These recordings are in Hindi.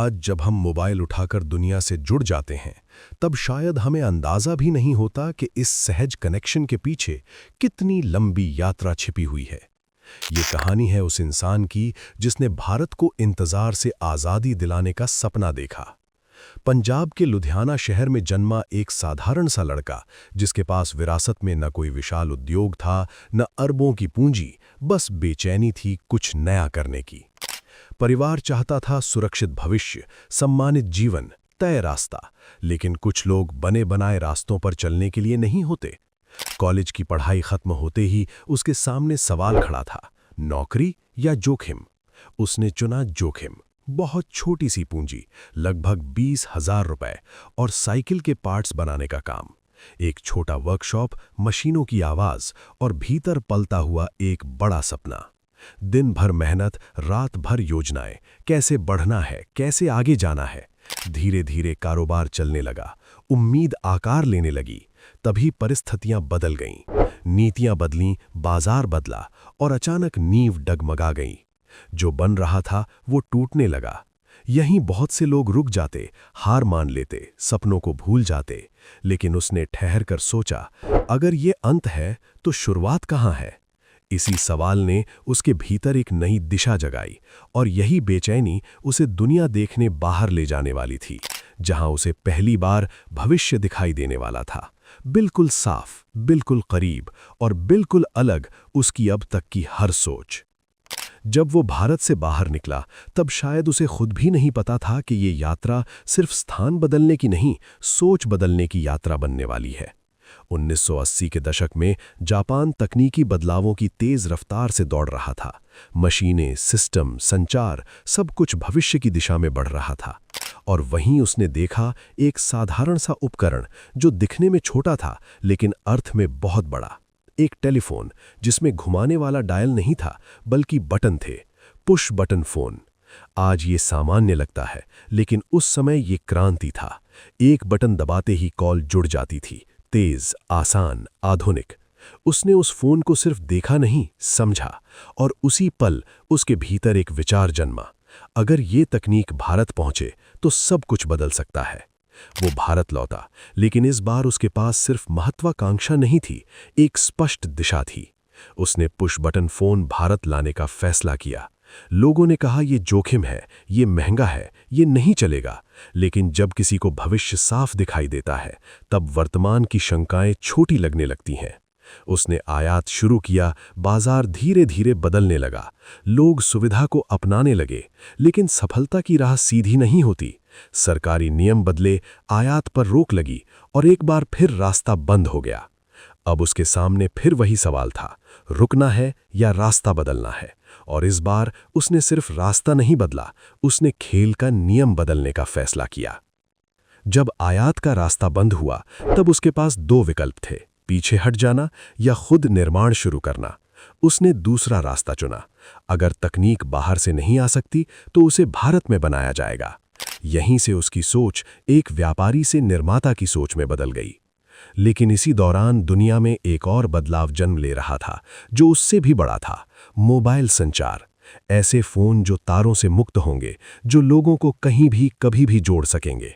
आज जब हम मोबाइल उठाकर दुनिया से जुड़ जाते हैं, तब शायद हमें अंदाज़ा भी नहीं होता कि इस सहज कनेक्शन के पीछे कितनी लंबी यात्रा छिपी हुई है। ये कहानी है उस इंसान की जिसने भारत को इंतज़ार से आज़ादी दिलाने का सपना देखा। पंजाब के लुधियाना शहर में जन्मा एक साधारण सा लड़का, जिसके पास विरासत में न कोई विशाल उद्योग था, न अरबों की पूंजी, बस बेचैनी थी कुछ नया करने की। परिवार चाहता था सुरक्षित भविष्य, सम्मानित जीवन, तय रास्ता, लेकिन कुछ लोग बने बनाए रास्तों पर चलने के लिए नहीं होते। कॉलेज की पढ़ाई खत्म होते ही उसके सामने सवाल खड़ा था, नौकरी या जोखिम। उसने चुना जोखिम। बहुत छोटी सी पूंजी, लगभग 20,000 रुपए, और साइकिल के पार्ट्स बनाने का काम। एक छोटा वर्कशॉप, मशीनों की आवाज और भीतर पलता हुआ एक बड़ा सपना। दिन भर मेहनत, रात भर योजनाएं, कैसे बढ़ना है, कैसे आगे जाना है। धीरे धीरे कारोबार चलने लगा, उम्मीद आकार लेने लगी। तभी परिस्थितियां बदल गईं, नीतियां बदलीं, बाजार बदला और अचानक नींव डगमगा गई। जो बन रहा था वो टूटने लगा। यहीं बहुत से लोग रुक जाते, हार मान लेते, सपनों को भूल जाते। लेकिन उसने ठहर कर सोचा, अगर ये अंत है तो शुरुआत कहाँ है? इसी सवाल ने उसके भीतर एक नई दिशा जगाई, और यही बेचैनी उसे दुनिया देखने बाहर ले जाने वाली थी, जहां उसे पहली बार भविष्य दिखाई देने वाला था। बिल्कुल साफ, बिल्कुल करीब और बिल्कुल अलग उसकी अब तक की हर सोच। जब वो भारत से बाहर निकला, तब शायद उसे खुद भी नहीं पता था कि ये यात्रा सिर्फ स्थान बदलने की नहीं, सोच बदलने की यात्रा बनने वाली है। 1980 के दशक में जापान तकनीकी बदलावों की तेज रफ्तार से दौड़ रहा था। मशीनें, सिस्टम, संचार, सब कुछ भविष्य की दिशा में बढ़ रहा था। और वहीं उसने देखा एक साधारण सा उपकरण, जो दिखने में छोटा था लेकिन अर्थ में बहुत बड़ा। एक टेलीफोन जिसमें घुमाने वाला डायल नहीं था, बल्कि बटन थे। Push button phone. आज ये सामान्य लगता है, लेकिन उस समय ये क्रांति था। एक बटन दबाते ही कॉल जुड़ जाती थी, तेज, आसान, आधुनिक। उसने उस फोन को सिर्फ देखा नहीं, समझा, और उसी पल उसके भीतर एक विचार जन्मा। अगर ये तकनीक भारत पहुंचे तो सब कुछ बदल सकता है। वो भारत लौटा, लेकिन इस बार उसके पास सिर्फ महत्वाकांक्षा नहीं थी, एक स्पष्ट दिशा थी। उसने पुश बटन फोन भारत लाने का फैसला किया। लोगों ने कहा ये जोखिम है, ये महंगा है, ये नहीं चलेगा। लेकिन जब किसी को भविष्य साफ दिखाई देता है, तब वर्तमान की शंकाएं छोटी लगने लगती हैं। उसने आयात शुरू किया, बाजार धीरे धीरे बदलने लगा, लोग सुविधा को अपनाने लगे। लेकिन सफलता की राह सीधी नहीं होती। सरकारी नियम बदले, आयात पर रोक लगी, और एक बार फिर रास्ता बंद हो गया। अब उसके सामने फिर वही सवाल था, रुकना है या रास्ता बदलना है? और इस बार उसने सिर्फ रास्ता नहीं बदला, उसने खेल का नियम बदलने का फैसला किया। जब आयात का रास्ता बंद हुआ, तब उसके पास दो विकल्प थे, पीछे हट जाना या खुद निर्माण शुरू करना। उसने दूसरा रास्ता चुना। अगर तकनीक बाहर से नहीं आ सकती, तो उसे भारत में बनाया जाएगा। यहीं से उसकी सोच एक व्यापारी से निर्माता की सोच में बदल गई। लेकिन इसी दौरान दुनिया में एक और बदलाव जन्म ले रहा था, जो उससे भी बड़ा था, मोबाइल संचार। ऐसे फोन जो तारों से मुक्त होंगे, जो लोगों को कहीं भी कभी भी जोड़ सकेंगे।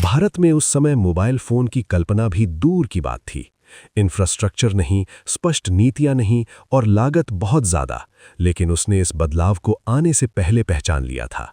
भारत में उस समय मोबाइल फोन की कल्पना भी दूर की बात थी। इंफ्रास्ट्रक्चर नहीं, स्पष्ट नीतियां नहीं, और लागत बहुत ज्यादा। लेकिन उसने इस बदलाव को आने से पहले पहचान लिया था।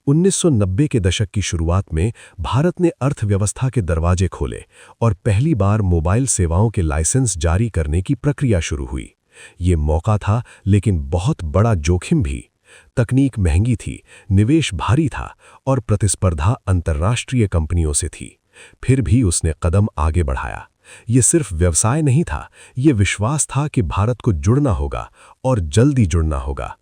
1990 के दशक की शुरुआत में भारत ने अर्थव्यवस्था के दरवाजे खोले, और पहली बार मोबाइल सेवाओं के लाइसेंस जारी करने की प्रक्रिया शुरू हुई। ये मौका था, लेकिन बहुत बड़ा जोखिम भी। तकनीक महंगी थी, निवेश भारी था, और प्रतिस्पर्धा अंतर्राष्ट्रीय कंपनियों से थी। फिर भी उसने कदम आगे बढ़ाया। ये सिर्फ व्यवसाय नहीं था, ये विश्वास था कि भारत को जुड़ना होगा, और जल्दी जुड़ना होगा।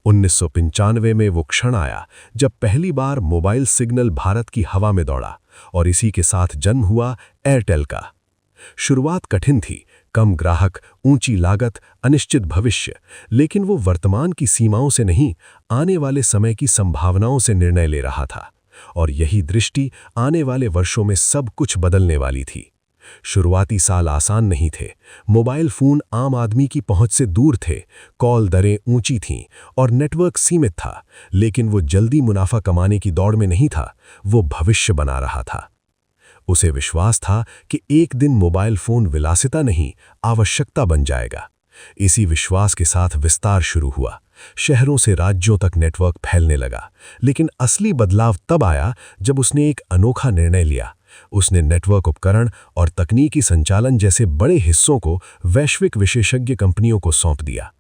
1995 में वो क्षण आया जब पहली बार मोबाइल सिग्नल भारत की हवा में दौड़ा, और इसी के साथ जन्म हुआ एयरटेल का। शुरुआत कठिन थी, कम ग्राहक, ऊंची लागत, अनिश्चित भविष्य। लेकिन वो वर्तमान की सीमाओं से नहीं, आने वाले समय की संभावनाओं से निर्णय ले रहा था। और यही दृष्टि आने वाले वर्षों में सब कुछ बदलने वाली थी। शुरुआती साल आसान नहीं थे। मोबाइल फ़ोन आम आदमी की पहुंच से दूर थे, कॉल दरें ऊंची थीं और नेटवर्क सीमित था। लेकिन वो जल्दी मुनाफा कमाने की दौड़ में नहीं था, वो भविष्य बना रहा था। उसे विश्वास था कि एक दिन मोबाइल फ़ोन विलासिता नहीं, आवश्यकता बन जाएगा। इसी विश्वास के साथ विस्तार शुरू हुआ। शहरों से राज्यों तक नेटवर्क फैलने लगा। लेकिन असली बदलाव तब आया जब उसने एक अनोखा निर्णय लिया। उसने नेटवर्क उपकरण और तकनीकी संचालन जैसे बड़े हिस्सों को वैश्विक विशेषज्ञ कंपनियों को सौंप दिया।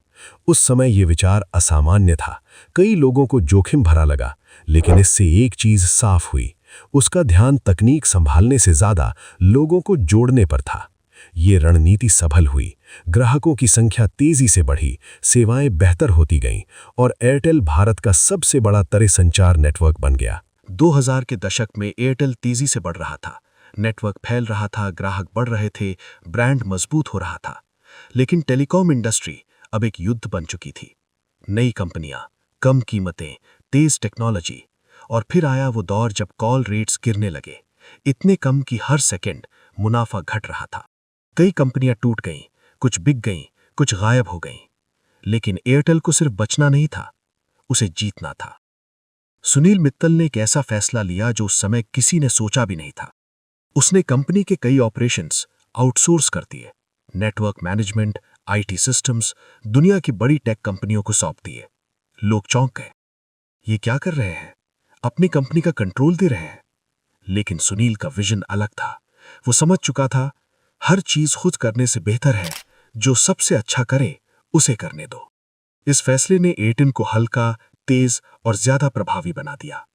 उस समय ये विचार असामान्य था। कई लोगों को जोखिम भरा लगा, लेकिन इससे एक चीज साफ हुई। उसका ध्यान तकनीक संभालने से ज्यादा लोगों को जोड़ने पर था। ये रणनीति सफल हुई। ग्राहकों की संख्या तेजी से बढ़ी, सेवाएं बेहतर होती गईं और एयरटेल भारत का सबसे बड़ा संचार नेटवर्क बन गया। 2000 के दशक में एयरटेल तेजी से बढ़ रहा था। नेटवर्क फैल रहा था, ग्राहक बढ़ रहे थे, ब्रांड मजबूत हो रहा था। लेकिन टेलीकॉम इंडस्ट्री अब एक युद्ध बन चुकी थी। नई कंपनियां, कम कीमतें, तेज टेक्नोलॉजी। और फिर आया वो दौर जब कॉल रेट्स गिरने लगे, इतने कम कि हर सेकंड मुनाफा घट रहा था। कई कंपनियां टूट गईं, कुछ बिक गईं, कुछ गायब हो गईं। लेकिन एयरटेल को सिर्फ बचना नहीं था, उसे जीतना था। सुनील मित्तल ने एक ऐसा फैसला लिया जो उस समय किसी ने सोचा भी नहीं था। उसने कंपनी के कई ऑपरेशंस आउटसोर्स कर दिए। नेटवर्क मैनेजमेंट, आईटी सिस्टम्स दुनिया की बड़ी टेक कंपनियों को सौंप दिए। लोग चौंक गए। ये क्या कर रहे हैं? अपनी कंपनी का कंट्रोल दे रहे हैं। लेकिन सुनील का विजन अलग था। वो समझ चुका था, हर चीज खुद करने से बेहतर है जो सबसे अच्छा करे उसे करने दो। इस फैसले ने एयरटेल को हल्का, तेज और ज्यादा प्रभावी बना दिया।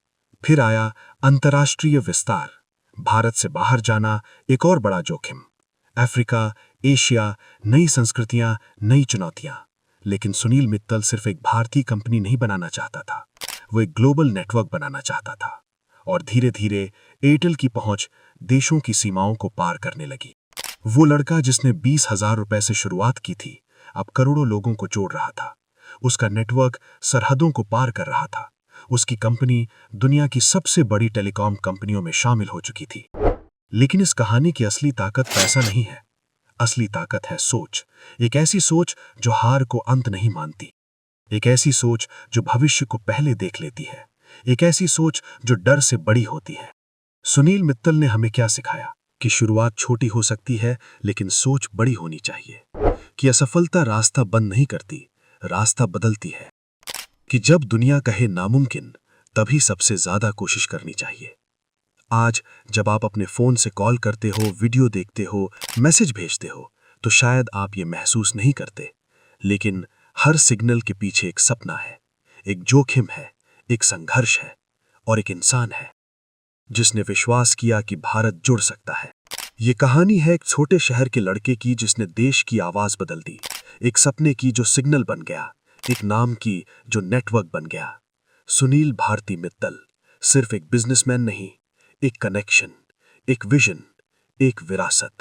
फिर आया अंतर्राष्ट्रीय विस्तार। भारत से बाहर जाना एक और बड़ा जोखिम। अफ्रीका, एशिया, नई संस्कृतियां, नई चुनौतियां। लेकिन सुनील मित्तल सिर्फ एक भारतीय कंपनी नहीं बनाना चाहता था, वो एक ग्लोबल नेटवर्क बनाना चाहता था। और धीरे धीरे एयरटेल की पहुंच देशों की सीमाओं को पार करने लगी। वो लड़का जिसने 20,000 रुपए से शुरुआत की थी, अब करोड़ों लोगों को जोड़ रहा था। उसका नेटवर्क सरहदों को पार कर रहा था। उसकी कंपनी दुनिया की सबसे बड़ी टेलीकॉम कंपनियों में शामिल हो चुकी थी। लेकिन इस कहानी की असली ताकत पैसा नहीं है। असली ताकत है सोच। एक ऐसी सोच जो हार को अंत नहीं मानती। एक ऐसी सोच जो भविष्य को पहले देख लेती है। एक ऐसी सोच जो डर से बड़ी होती है। सुनील मित्तल ने हमें क्या सिखाया? कि शुरुआत छोटी हो सकती है, लेकिन सोच बड़ी होनी चाहिए। कि असफलता रास्ता बंद नहीं करती, रास्ता बदलती है। कि जब दुनिया कहे नामुमकिन, तभी सबसे ज्यादा कोशिश करनी चाहिए। आज जब आप अपने फोन से कॉल करते हो, वीडियो देखते हो, मैसेज भेजते हो, तो शायद आप ये महसूस नहीं करते, लेकिन हर सिग्नल के पीछे एक सपना है, एक जोखिम है, एक संघर्ष है और एक इंसान है जिसने विश्वास किया कि भारत जुड़ सकता है। ये कहानी है एक छोटे शहर के लड़के की जिसने देश की आवाज बदल दी, एक सपने की जो सिग्नल बन गया, एक नाम की जो नेटवर्क बन गया। सुनील भारती मित्तल सिर्फ एक बिजनेसमैन नहीं, एक कनेक्शन, एक विजन, एक विरासत।